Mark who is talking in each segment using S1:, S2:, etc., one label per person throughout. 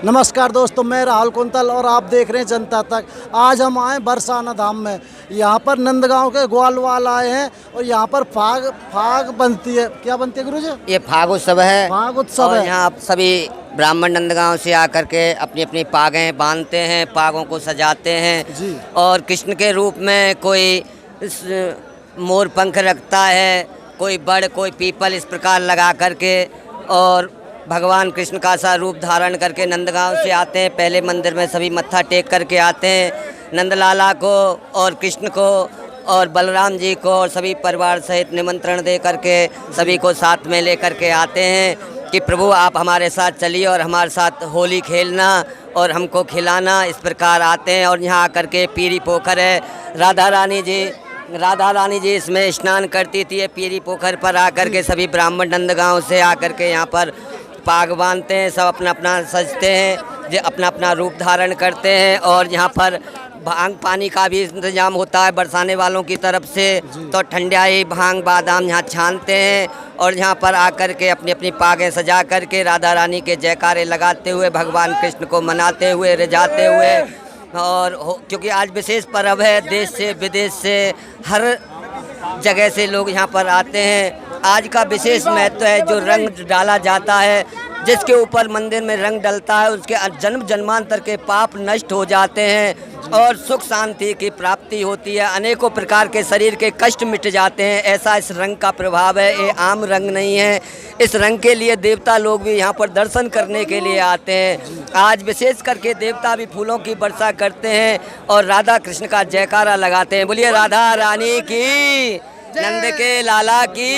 S1: नमस्कार दोस्तों, मैं राहुल कुंतल और आप देख रहे हैं जनता तक। आज हम आए बरसाना धाम में। यहाँ पर नंदगांव के ग्वालवाल आए हैं और यहाँ पर फाग बनती है। क्या बनती है गुरुजी?
S2: ये फाग उत्सव है।
S1: फाग उत्सव है।
S2: यहाँ सभी ब्राह्मण नंदगांव से आकर के अपनी अपनी पागें बांधते हैं, पागों को सजाते हैं
S1: जी।
S2: और कृष्ण के रूप में कोई मोर पंख रखता है, कोई बड़, कोई पीपल, इस प्रकार लगा करके और भगवान कृष्ण का सा रूप धारण करके नंदगांव से आते हैं। पहले मंदिर में सभी मत्था टेक करके आते हैं, नंदलाला को और कृष्ण को और बलराम जी को और सभी परिवार सहित निमंत्रण दे करके सभी को साथ में लेकर के आते हैं कि प्रभु आप हमारे साथ चलिए और हमारे साथ होली खेलना और हमको खिलाना। इस प्रकार आते हैं और यहाँ आकर के पीरी पोखर है, राधा रानी जी इसमें स्नान करती थी। पीरी पोखर पर आकर के सभी ब्राह्मण नंदगांव से आकर के यहाँ पर पाग बांधते हैं, सब अपना अपना सजते हैं, जो अपना अपना रूप धारण करते हैं। और यहाँ पर भांग पानी का भी इंतजाम होता है बरसाने वालों की तरफ से, तो ठंडाई भांग बादाम यहाँ छानते हैं और यहाँ पर आकर के अपनी अपनी पागें सजा करके राधा रानी के जयकारे लगाते हुए भगवान कृष्ण को मनाते हुए रिझाते हुए। और क्योंकि आज विशेष पर्व है, देश से विदेश से हर जगह से लोग यहाँ पर आते हैं। आज का विशेष महत्व है, जो रंग डाला जाता है, जिसके ऊपर मंदिर में रंग डलता है उसके जन्म जन्मांतर के पाप नष्ट हो जाते हैं और सुख शांति की प्राप्ति होती है, अनेकों प्रकार के शरीर के कष्ट मिट जाते हैं। ऐसा इस रंग का प्रभाव है, ये आम रंग नहीं है। इस रंग के लिए देवता लोग भी यहाँ पर दर्शन करने के लिए आते हैं। आज विशेष करके देवता भी फूलों की वर्षा करते हैं और राधा कृष्ण का जयकारा लगाते हैं। बोलिए राधा रानी की, नंद के लाला की।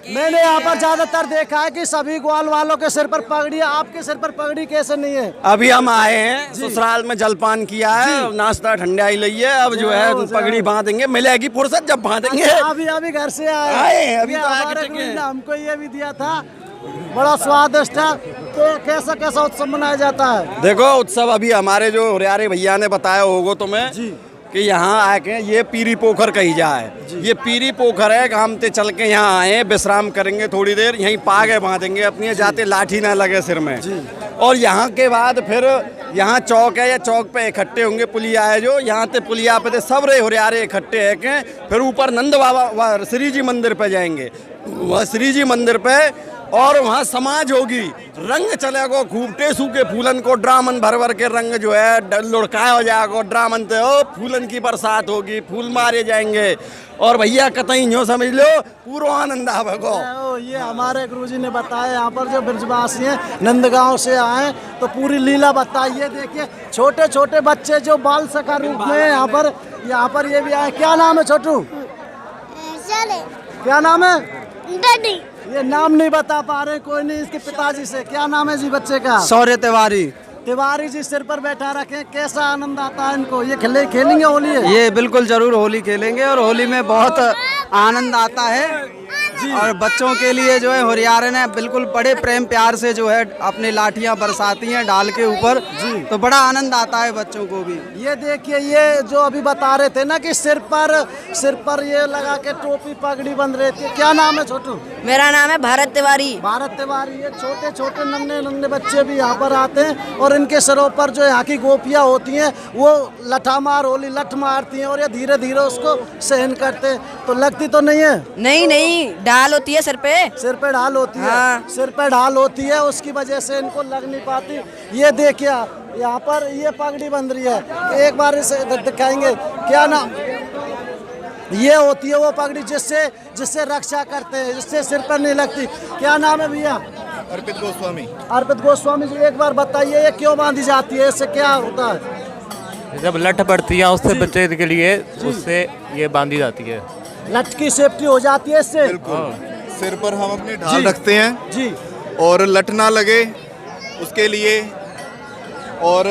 S1: मैंने यहाँ पर ज्यादातर देखा है कि सभी ग्वाल वालों के सिर पर पगड़ी है। आपके सिर पर पगड़ी कैसे नहीं है?
S3: अभी हम आए हैं ससुराल में, जलपान किया है, नाश्ता ठंडाई ली है, अब जो है पगड़ी बांधेंगे। मिलेगी फुर्सत जब बांधेंगे।
S1: अभी घर से आए
S3: अभी तो
S1: हमको ये भी दिया था, बड़ा स्वादिष्ट है। तो कैसा उत्सव मनाया जाता है?
S3: देखो, उत्सव अभी हमारे जो हुरियारे भैया ने बताया होगा तुम्हें कि यहाँ आके ये पीरी पोखर कही जाए। ये पीरी पोखर है, हम ते चल के यहाँ आए, विश्राम करेंगे थोड़ी देर, यहीं पागे बांधेंगे अपनी, जाते लाठी ना लगे सिर में। और यहाँ के बाद फिर यहाँ चौक है, या चौक पे इकट्ठे होंगे, पुलिया है जो यहाँ ते पुलिया पे सब रे हुरियारे इकट्ठे है के फिर ऊपर नंद बाबा श्री जी मंदिर पे जाएंगे। वह श्री जी मंदिर पे और वहाँ समाज होगी, रंग चलेगा खूब, टेसू के फूलन को ड्रामन भर भर के रंग जो है लुढ़काया हो जाएगा ड्रामन से, ओ फूलन की बरसात होगी, फूल मारे जाएंगे और भैया कतई यूँ समझ लो पूरा आनंद आवेगा।
S1: ये हमारे गुरुजी ने बताया, यहाँ पर जो ब्रजवासी हैं नंदगांव से आए तो पूरी लीला बताइए। देखिए छोटे छोटे बच्चे जो बाल सखा रूप में यहाँ पर ये भी आए। क्या नाम है छोटू? क्या नाम है?
S4: डैडी।
S1: ये नाम नहीं बता पा रहे कोई नहीं, इसके पिताजी से। क्या नाम है जी बच्चे का?
S3: शौर्य
S1: तिवारी जी सिर पर बैठा रखे। कैसा आनंद आता है इनको? ये खेलेंगे होली है?
S5: ये बिल्कुल जरूर होली खेलेंगे और होली में बहुत आनंद आता है। और बच्चों के लिए जो है हुरियारे ने बिल्कुल बड़े प्रेम प्यार से जो है अपनी लाठियां बरसाती हैं डाल के ऊपर, तो बड़ा आनंद आता है बच्चों को भी।
S1: ये देखिए, ये जो अभी बता रहे थे ना कि सिर पर ये लगा के टोपी पगड़ी बंध रही थी। क्या नाम है छोटू?
S4: मेरा नाम है भारत तिवारी।
S1: ये छोटे छोटे नन्हे बच्चे भी यहाँ पर आते हैं और इनके सिरों पर जो यहाँ की गोपियाँ होती हैं वो होली लठ मारती हैं और ये धीरे धीरे उसको सहन करते हैं। तो लगती तो नहीं है?
S4: नहीं, ढाल होती है सिर पे
S1: ढाल होती है।
S4: हाँ।
S1: सिर पे ढाल होती है, उसकी वजह से इनको लग नहीं पाती। ये देखिए यहाँ पर ये पगड़ी बंध रही है, एक बार इसे दिखाएंगे। क्या नाम? ये होती है वो पगड़ी जिससे रक्षा करते हैं, जिससे सिर पर नहीं लगती। क्या नाम है भैया?
S6: अर्पित
S1: गोस्वामी जी, एक बार बताइए ये क्यों बांधी जाती है, इससे क्या होता है?
S7: जब लठ पड़ती है उससे बच्चे के लिए, उससे ये बांधी जाती है।
S1: लठ की सेफ्टी हो जाती है इससे।
S6: बिल्कुल। सिर पर हम अपनी ढाल रखते हैं
S1: जी,
S6: और लठ ना लगे उसके लिए। और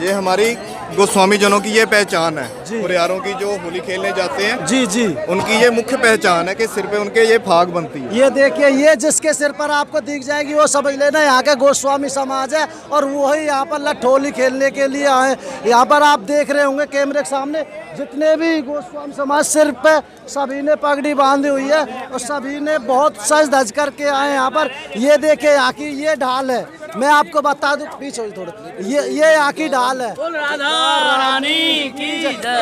S6: ये हमारी गोस्वामी जनों की ये पहचान है। हुरियारों की जो होली खेलने जाते हैं,
S1: जी जी,
S6: उनकी ये मुख्य पहचान है कि सिर पे उनके ये फाग बनती है।
S1: ये देखिए, ये जिसके सिर पर आपको दिख जाएगी वो समझ लेना यहाँ के गोस्वामी समाज है और वही यहाँ पर लठ होली खेलने के लिए आए। यहाँ पर आप देख रहे होंगे कैमरे के सामने जितने भी गोस्वामी समाज सिर पे सभी ने पगड़ी बांधी हुई है और सभी ने बहुत सज धज करके आए यहाँ पर। ये देखिए यहाँ की ये ढाल है, मैं आपको बता दूं, पीछे थोड़ा, ये यहाँ की ढाल है,
S8: रानी की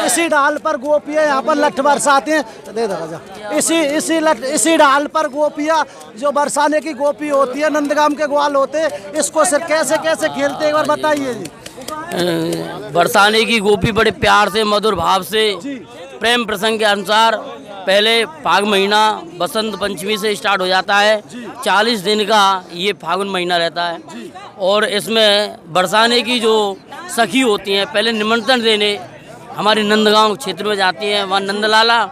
S1: इसी ढाल पर गोपियाँ यहाँ पर लठ बरसाती हैं। दे दो राजा, इसी ढाल पर गोपियाँ जो बरसाने की गोपी होती है, नंदगाम के ग्वाल होते हैं, इसको सिर कैसे कैसे खेलते एक बार बताइए जी।
S8: बरसाने की गोपी बड़े प्यार से मधुर भाव से प्रेम प्रसंग के अनुसार पहले फाग महीना बसंत पंचमी से स्टार्ट हो जाता है, 40 दिन का ये फागुन महीना रहता है और इसमें बरसाने की जो सखी होती हैं पहले निमंत्रण देने हमारे नंदगांव क्षेत्र में जाती हैं। वहाँ नंदलाला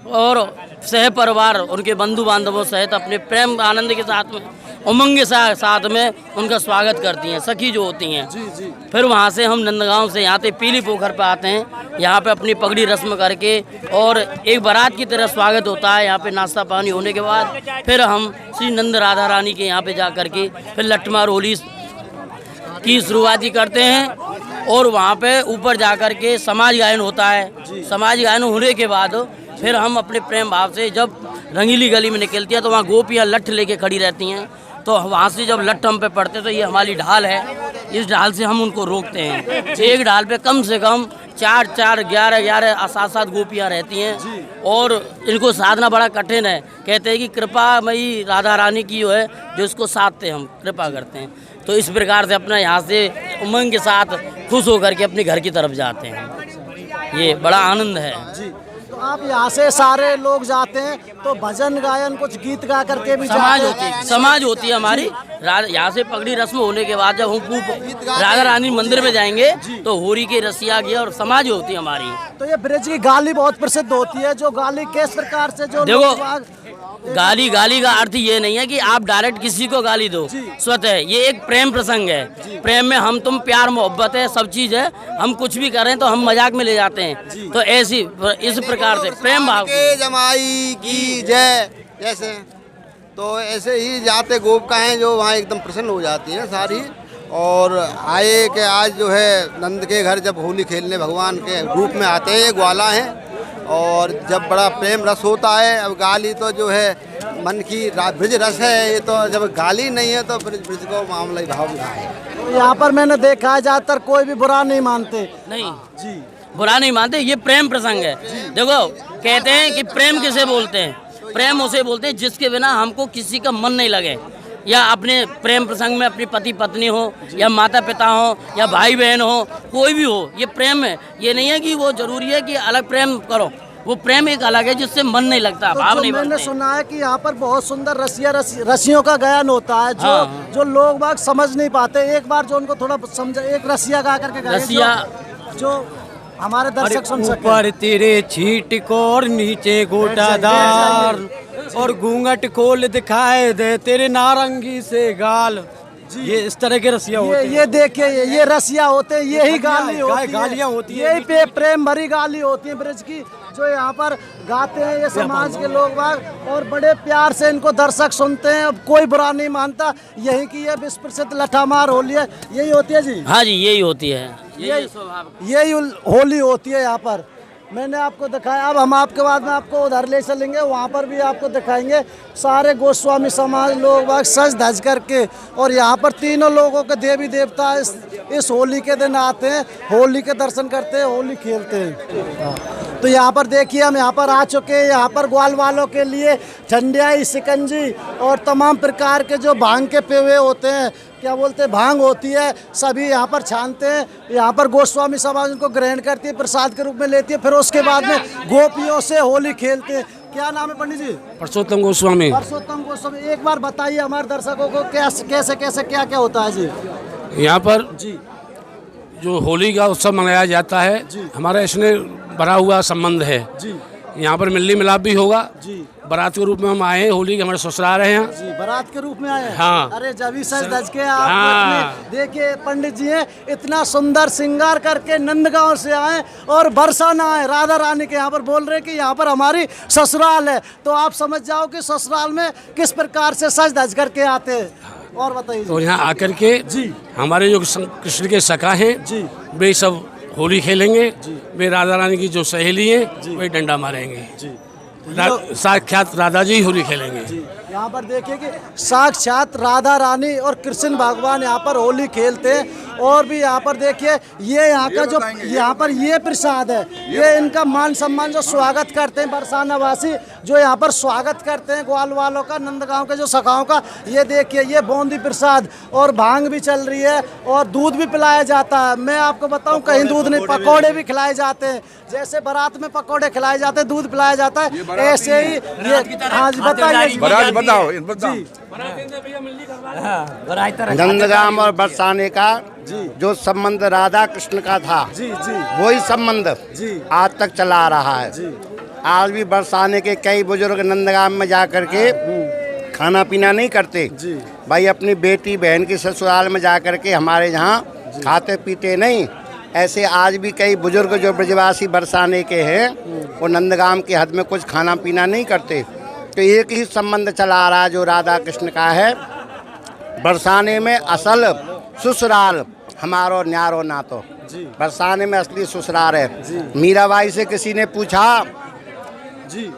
S8: और सह परिवार उनके बंधु बांधवों सहित अपने प्रेम आनंद के साथ में उमंग के साथ में उनका स्वागत करती हैं सखी जो होती हैं। फिर वहाँ से हम नंदगांव से यहाँ पे पीली पोखर पे आते हैं, यहाँ पे अपनी पगड़ी रस्म करके और एक बारात की तरह स्वागत होता है। यहाँ पे नाश्ता पानी होने के बाद फिर हम श्री नंद राधा रानी के यहाँ पे जा करके फिर लट्ठमार होली की शुरुआती करते हैं और वहाँ पे ऊपर जा कर के समाज गायन होता है। समाज गायन होने के बाद फिर हम अपने प्रेम भाव से जब रंगीली गली में निकलती है तो वहाँ गोपियाँ लठ लेके खड़ी रहती हैं, तो वहाँ से जब लठ हम पे पड़ते तो ये हमारी ढाल है, इस ढाल से हम उनको रोकते हैं। एक ढाल पे कम से कम 4-4, 11-11 7-7 गोपियाँ रहती हैं और इनको साधना बड़ा कठिन है। कहते हैं कि कृपामयी राधा रानी की जो है जो इसको साधते हम कृपा करते हैं। तो इस प्रकार से अपना यहाँ से उमंग के साथ खुश होकर के अपने घर की तरफ जाते हैं। ये बड़ा आनंद है जी।
S1: तो आप यहाँ से सारे लोग जाते हैं तो भजन गायन कुछ गीत गा करके भी
S8: समाज होती है हमारी। यहाँ से पगड़ी रस्म होने के बाद जब हम राधा रानी मंदिर में जाएंगे तो होरी के रसिया गया और समाज होती है हमारी।
S1: तो ये ब्रज की गाली बहुत प्रसिद्ध होती है, जो गाली किस प्रकार से जो
S8: देखो गाली का अर्थ ये नहीं है कि आप डायरेक्ट किसी को गाली दो, स्वतः ये एक प्रेम प्रसंग है। प्रेम में हम तुम प्यार मोहब्बत है, सब चीज है। हम कुछ भी करें तो हम मजाक में ले जाते हैं। तो ऐसी इस प्रकार से प्रेम भाव
S9: के जमाई की जय जैसे, तो ऐसे ही जाते गोप का है जो वहाँ एकदम प्रसन्न हो जाती है सारी। और आए कि आज जो है नंद के घर जब होली खेलने भगवान के रूप में आते हैं, ये ग्वाला हैं और जब बड़ा प्रेम रस होता है। अब गाली तो जो है मन की ब्रज रस है, ये तो जब गाली नहीं है तो ब्रज को मामला ही भाव है।
S1: यहाँ पर मैंने देखा है ज़्यादातर कोई भी बुरा नहीं मानते।
S8: नहीं जी, बुरा नहीं मानते, ये प्रेम प्रसंग है। देखो कहते हैं कि प्रेम किसे बोलते हैं, प्रेम उसे बोलते हैं जिसके बिना हमको किसी का मन नहीं लगे। या अपने प्रेम प्रसंग में अपनी पति पत्नी हो या माता पिता हो या भाई बहन हो, कोई भी हो, ये प्रेम है। ये नहीं है कि वो जरूरी है कि अलग प्रेम करो, वो प्रेम एक अलग है जिससे मन नहीं लगता,
S1: तो
S8: भाव नहीं।
S1: मैंने सुना है कि यहाँ पर बहुत सुंदर रसियों का गायन होता है जो लोग बाग समझ नहीं पाते। एक बार जो उनको थोड़ा समझ, एक रसिया गा करके
S8: रसिया
S1: जो हमारे दर्शक सुन सके।
S7: ऊपर तेरे छीट को और नीचे गोटादार और घूंघट खोल दिखाए दे तेरे नारंगी से गाल। ये इस तरह के रसिया होते हैं।
S1: ये देखिए, ये रसिया होते हैं, यही गालियाँ होती है, यही प्रेम भरी गाली होती है ब्रज की, जो यहाँ पर गाते हैं ये समाज के लोग बाग और बड़े प्यार से इनको दर्शक सुनते हैं। अब कोई बुरा नहीं मानता। यही की ये विश्व प्रसिद्ध लठामार होली है, यही होती है जी।
S8: हाँ जी, यही होती है,
S1: यही होली होती है यहाँ पर। मैंने आपको दिखाया, अब हम आपके बाद में आपको उधर ले चलेंगे, वहाँ पर भी आपको दिखाएंगे। सारे गोस्वामी समाज लोग बाग सज धज करके और यहाँ पर तीनों लोगों के देवी देवता इस होली के दिन आते हैं, होली के दर्शन करते हैं, होली खेलते हैं। तो यहाँ पर देखिए हम यहाँ पर आ चुके हैं। यहाँ पर ग्वाल वालों के लिए ठंडियाई, शिकंजी और तमाम प्रकार के जो भांग के पेवे होते हैं, क्या बोलते हैं, भांग होती है, सभी यहाँ पर छानते हैं। यहाँ पर गोस्वामी समाज उनको ग्रहण करती है, प्रसाद के रूप में लेती है। फिर उसके बाद में गोपियों से होली खेलते हैं। क्या नाम है पंडित जी?
S7: परसोत्तम गोस्वामी।
S1: परसोत्तम गोस्वामी, एक बार बताइए हमारे दर्शकों को कैसे कैसे क्या क्या होता है जी
S7: यहाँ पर
S1: जी?
S7: जो होली का उत्सव मनाया जाता है, हमारा इसमें बड़ा हुआ संबंध है
S1: जी।
S7: यहाँ पर मिलनी मिलाप भी होगा
S1: जी।
S7: बारात के रूप में हम आए हैं, होली के हमारे ससुराल हैं यहाँ।
S1: जी, बारात के रूप में आए हैं।
S7: हाँ।
S1: अरे जब ही सज धज के आप
S7: हाँ।
S1: देखिए पंडित जी हैं, इतना सुंदर श्रृंगार करके नंदगांव से आए और बरसाना आए राधा रानी के यहाँ पर, बोल रहे कि यहाँ पर हमारी ससुराल है। तो आप समझ जाओ कि ससुराल में किस प्रकार से सज धज करके आते हैं। और बताइए।
S7: तो यहाँ आकर के
S1: जी
S7: हमारे जो कृष्ण के सखा हैं
S1: जी
S7: वे सब होली खेलेंगे, वे राधा रानी की जो सहेली हैं वे डंडा मारेंगे
S1: जी।
S7: साक्षात राधा जी होली खेलेंगे।
S1: यहाँ पर देखिए कि साक्षात राधा रानी और कृष्ण भगवान यहाँ पर होली खेलते हैं। और भी यहाँ पर देखिए ये यहाँ का जो यहाँ पर ये प्रसाद है, ये इनका मान सम्मान जो स्वागत करते हैं बरसाना वासी, जो यहाँ पर स्वागत करते हैं ग्वाल वालों का, नंदगांव के जो सखाओं का। ये देखिए ये बूंदी प्रसाद और भांग भी चल रही है और दूध भी पिलाया जाता है। मैं आपको बताऊं कहीं दूध नहीं, पकौड़े भी खिलाए जाते हैं। जैसे बारात में पकौड़े खिलाए जाते हैं, दूध पिलाया जाता है, ऐसे ही ये। हाँ जी बताइए।
S9: नंदगांव और बरसाने का जो संबंध राधा कृष्ण का था,
S1: जी जी
S9: वही संबंध
S1: जी
S9: आज तक चला आ रहा है।
S1: जी।
S9: आज भी बरसाने के कई बुजुर्ग नंदगांव में जा करके खाना पीना नहीं करते
S1: जी।
S9: भाई, अपनी बेटी बहन के ससुराल में जा करके हमारे यहाँ खाते पीते नहीं। ऐसे आज भी कई बुजुर्ग जो ब्रजवासी बरसाने के हैं वो नंदगांव के हद में कुछ खाना पीना नहीं करते। तो एक ही संबंध चला आ रहा है जो राधा कृष्ण का है। बरसाने में असल ससुराल हमारो न्यारो नातो, बरसाने में असली ससुराल है। मीराबाई से किसी ने पूछा
S1: जी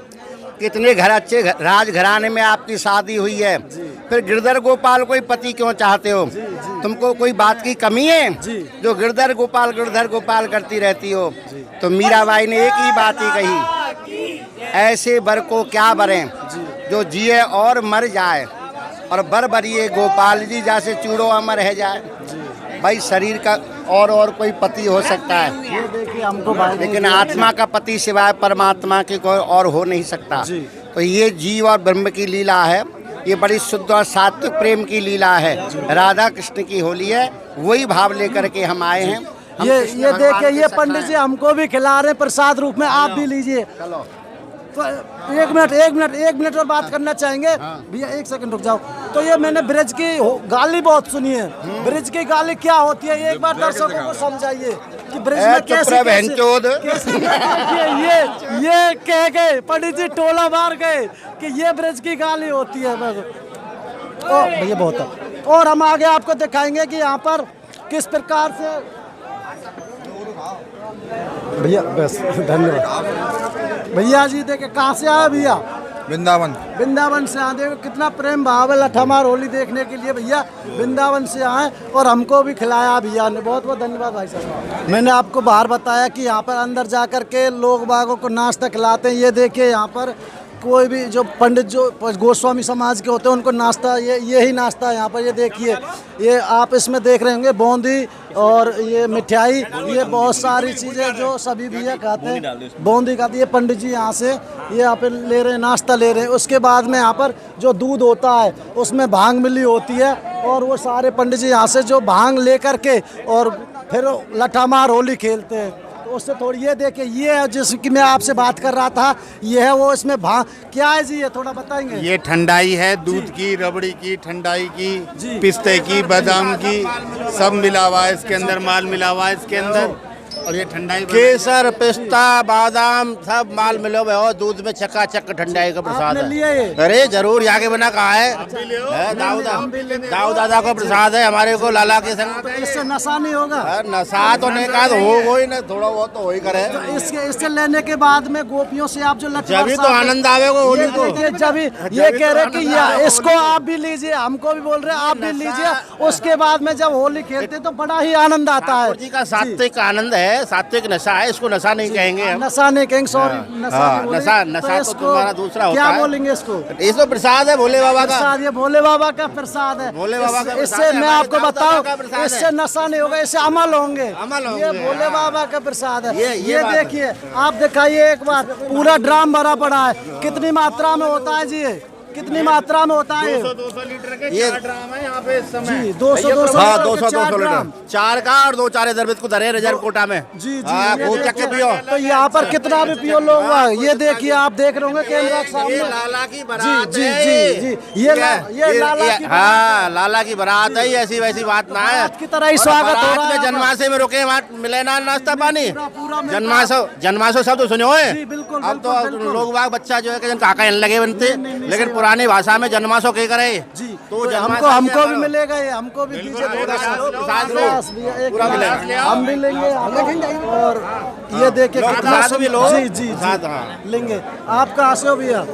S9: कितने घर अच्छे राजघराने में आपकी शादी हुई है, फिर गिरधर गोपाल को ही पति क्यों चाहते हो? तुमको कोई बात की कमी है जो गिरधर गोपाल करती रहती हो? तो मीराबाई ने एक ही बात ही कही, ऐसे बर को क्या बरें जो जिए और मर जाए, और बर बरिए गोपाल जी जैसे चूड़ो अमर रह जाए। भाई शरीर का और कोई पति हो सकता है,
S1: ये देखिए हमको भाई,
S9: लेकिन आत्मा का पति सिवाय परमात्मा के कोई और हो नहीं सकता। तो ये जीव और ब्रह्म की लीला है, ये बड़ी शुद्ध और सात्विक प्रेम की लीला है। राधा कृष्ण की होली है, वही भाव लेकर के हम आए हैं।
S1: ये देखिए ये पंडित जी हमको भी खिला रहे हैं प्रसाद रूप में, आप भी लीजिए। तो एक मिनट और बात करना चाहेंगे भैया, एक सेकंड रुक जाओ। तो ये मैंने ब्रिज की गाली बहुत सुनी है, ब्रिज की गाली क्या होती है एक बार दर्शकों को समझाइए कि ब्रिज में कैसे ये कह गए पंडित जी, टोला मार गए कि ये ब्रिज की गाली होती है। भैया बहुत है। और हम आगे आपको दिखाएंगे कि यहाँ पर किस प्रकार से। भैया बस धन्यवाद। भैया जी देखे कहाँ से आया भैया? वृंदावन से आए। देखो कितना प्रेम भाव है लठमार होली देखने के लिए। भैया वृंदावन से आए और हमको भी खिलाया भैया ने, बहुत बहुत धन्यवाद भाई साहब। मैंने आपको बाहर बताया कि यहाँ पर अंदर जा कर के लोग बागों को नाश्ता खिलाते हैं। ये देखिए यहाँ पर कोई भी जो पंडित जो गोस्वामी समाज के होते हैं उनको नाश्ता ये ही नाश्ता है यहाँ पर। ये देखिए ये आप इसमें देख रहे होंगे बूंदी और ये मिठाई, ये बहुत सारी चीज़ें जो सभी भैया खाते हैं। बूंदी खाते ये पंडित जी यहाँ से ये यहाँ पे ले रहे हैं, नाश्ता ले रहे हैं। उसके बाद में यहाँ पर जो दूध होता है उसमें भांग मिली होती है और वो सारे पंडित जी यहाँ से जो भांग ले करके और फिर लठामार होली खेलते हैं। उससे थोड़ी ये देखिए ये है जिसकी मैं आपसे बात कर रहा था, ये है वो। इसमें क्या है जी, ये थोड़ा बताएंगे?
S6: ये ठंडाई है, दूध की, रबड़ी की, ठंडाई की, पिस्ते की, बादाम की, सब मिला हुआ है इसके अंदर, माल मिला हुआ है इसके अंदर। और ये ठंडाई
S9: केसर, पिस्ता, बादाम सब माल मिले हुए और दूध में चकाचक ठंडाई का प्रसाद है। अरे जरूर, यहाँ के बना कहाँ है? दाऊ दादा का प्रसाद है हमारे को, लाला के संग।
S1: इससे नशा नहीं होगा?
S9: नशा तो नहीं कहा, हो ही ना, थोड़ा बहुत तो हो ही करे।
S1: तो इससे लेने के बाद में गोपियों से आप जो
S9: जब भी तो आनंद आवेगा होली को।
S1: जब ये कह रहे कि इसको आप भी लीजिए, हमको भी बोल रहे हैं आप भी लीजिए। उसके बाद में जब होली खेलते तो बड़ा ही आनंद आता है।
S9: का सात्विक आनंद है, सात्विक नशा है, इसको नशा नहीं कहेंगे हम।
S1: नशा नहीं कहेंगे, सॉरी।
S9: नशा तो तुम्हारा दूसरा होता है।
S1: क्या बोलेंगे इसको?
S9: इसको प्रसाद है भोले बाबा का।
S1: प्रसाद, ये भोले बाबा का प्रसाद है।
S9: भोले बाबा का
S1: इससे मैं आपको बताऊं, इससे नशा नहीं होगा, इससे अमल होंगे। ये भोले बाबा का प्रसाद है। ये देखिए आप दिखाइए एक बार, पूरा ड्राम भरा पड़ा है। कितनी मात्रा में होता है जी? कितनी मात्रा में होता है?
S6: 200 लीटर के
S9: ये
S6: 4 ड्राम है यहाँ पे इस समय।
S1: जी 200
S9: हाँ 200 लीटर 4 का और 2-4 इधर को धरे रिजर्व कोटा में।
S1: जी
S9: हाँ
S1: ये
S9: खूब
S1: देखिए,
S9: चक्के पियो।
S1: तो यहाँ पर कितना भी पियो लोग, ये देखिए आप देख रहे होंगे कैमरा के सामने।
S9: ये लाला की बारात
S1: जी
S9: है।
S1: जी जी ये लाला की
S9: हाँ लाला की बारात है, ऐसी वैसी बात ना है।
S1: बारात की तरह ही स्वागत हो रहा है।
S9: जन्माशय में रुके वहाँ मिले ना नाश्ता पानी।
S1: पूरा
S9: जन्माशय सब तो सुने हुए।
S1: जी, बिल्कुल,
S9: अब तो
S1: बिल्कुल।
S9: लोग बाग बच्चा जो है कि काका लगे बनते, लेकिन पुरानी भाषा में जन्माशय के करे।
S1: जी
S9: तो
S1: हमको भी मिलेगा ये, हमको भी दीजिए थोड़ा सा। एक
S9: पूरा मिलेगा।
S1: हम भी लेंगे और ये देखिए कितना
S9: साथ भी लो।
S1: जी जी
S9: साथ, हाँ।
S1: लेंगे। आप कहाँ से हो भैया?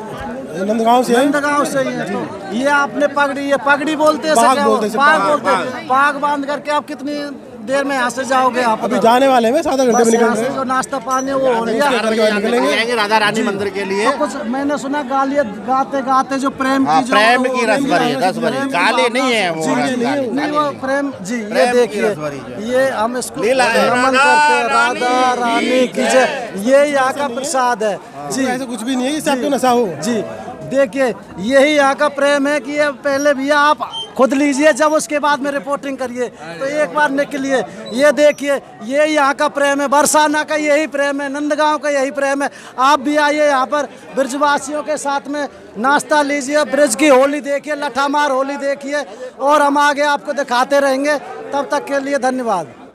S10: नंदगांव से।
S1: नंदगांव से ही है। तो ये आपने पगड़ी, ये पगड़ी बोलते हैं,
S10: पाग बोलते हैं,
S1: पाग बोलते हैं। पाग बांध करके आप कितनी देर में यहाँ से जाओगे? आप
S10: अभी जाने वाले हैं, 7 घंटे में निकल रहे हैं।
S1: जो नाश्ता पानी है वो हो लिया।
S9: निकलेंगे राधा रानी मंदिर के लिए।
S1: तो कुछ मैंने सुना गालियाँ गाते गाते जो प्रेम की जो
S9: प्रेम की रस भरी है, रस भरी। गाली नहीं है वो।
S1: नहीं वो प्रेम जी। ये
S9: प्रेम की
S1: देखिए
S9: रस भरी जो है।
S1: ये हम इसको
S9: लीला है।
S1: नमन करते हैं राधा रानी की जय। ये यहाँ का प्रसाद है जी।
S10: ऐसा कुछ भी नहीं है इससे आपको नशा हो।
S1: जी देखिए यही यहाँ का प्रेम है कि ये पहले भैया आप खुद लीजिए, जब उसके बाद में रिपोर्टिंग करिए। तो एक बार निकलिए, ये देखिए ये यहाँ का प्रेम है, बरसाना का यही प्रेम है, नंदगांव का यही प्रेम है। आप भी आइए यहाँ पर ब्रजवासियों के साथ में नाश्ता लीजिए, ब्रज की होली देखिए, लठामार होली देखिए, और हम आगे आपको दिखाते रहेंगे। तब तक के लिए धन्यवाद।